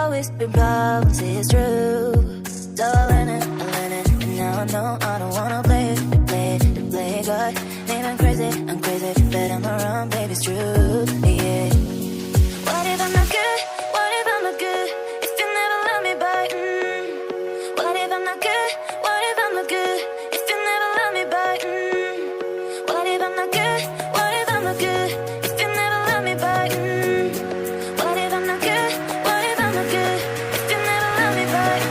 always been problems, it's true. So I learned it, and now I know I don't wanna play God. Maybe I'm crazy, but I'm around, baby, it's true, yeah. What if I'm not good? What if I'm not good? If you never love me back, What if I'm not good? What if I'm not good? If you never love me back, What if I'm not good? What if I'm not good? If you never love me back, What if I'm not good? What if I'm not good? If you never love me back.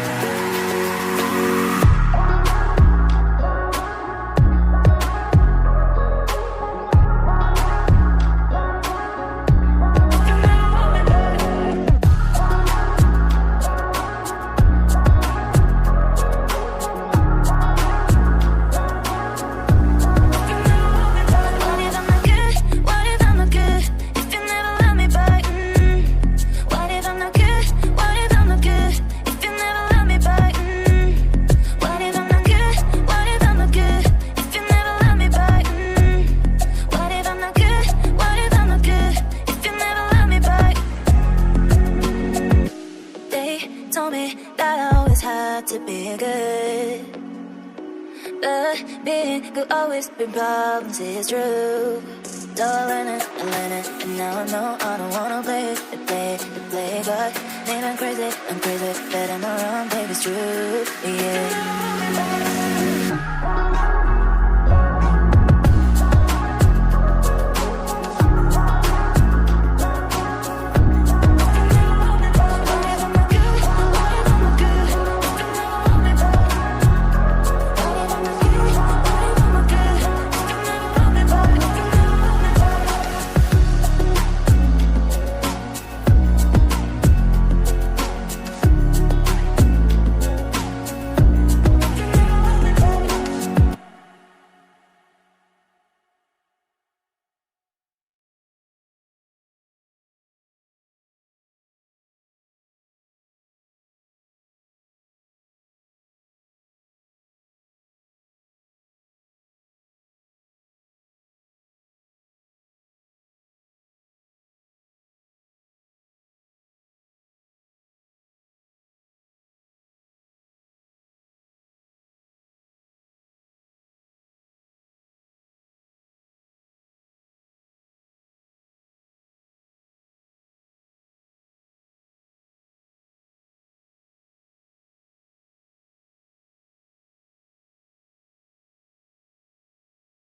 Told me that I always had to be good, but being good always been problems, it's true. So I learned it, and now I know I don't wanna play God. Maybe I'm crazy, but I'm around, baby, it's true, yeah.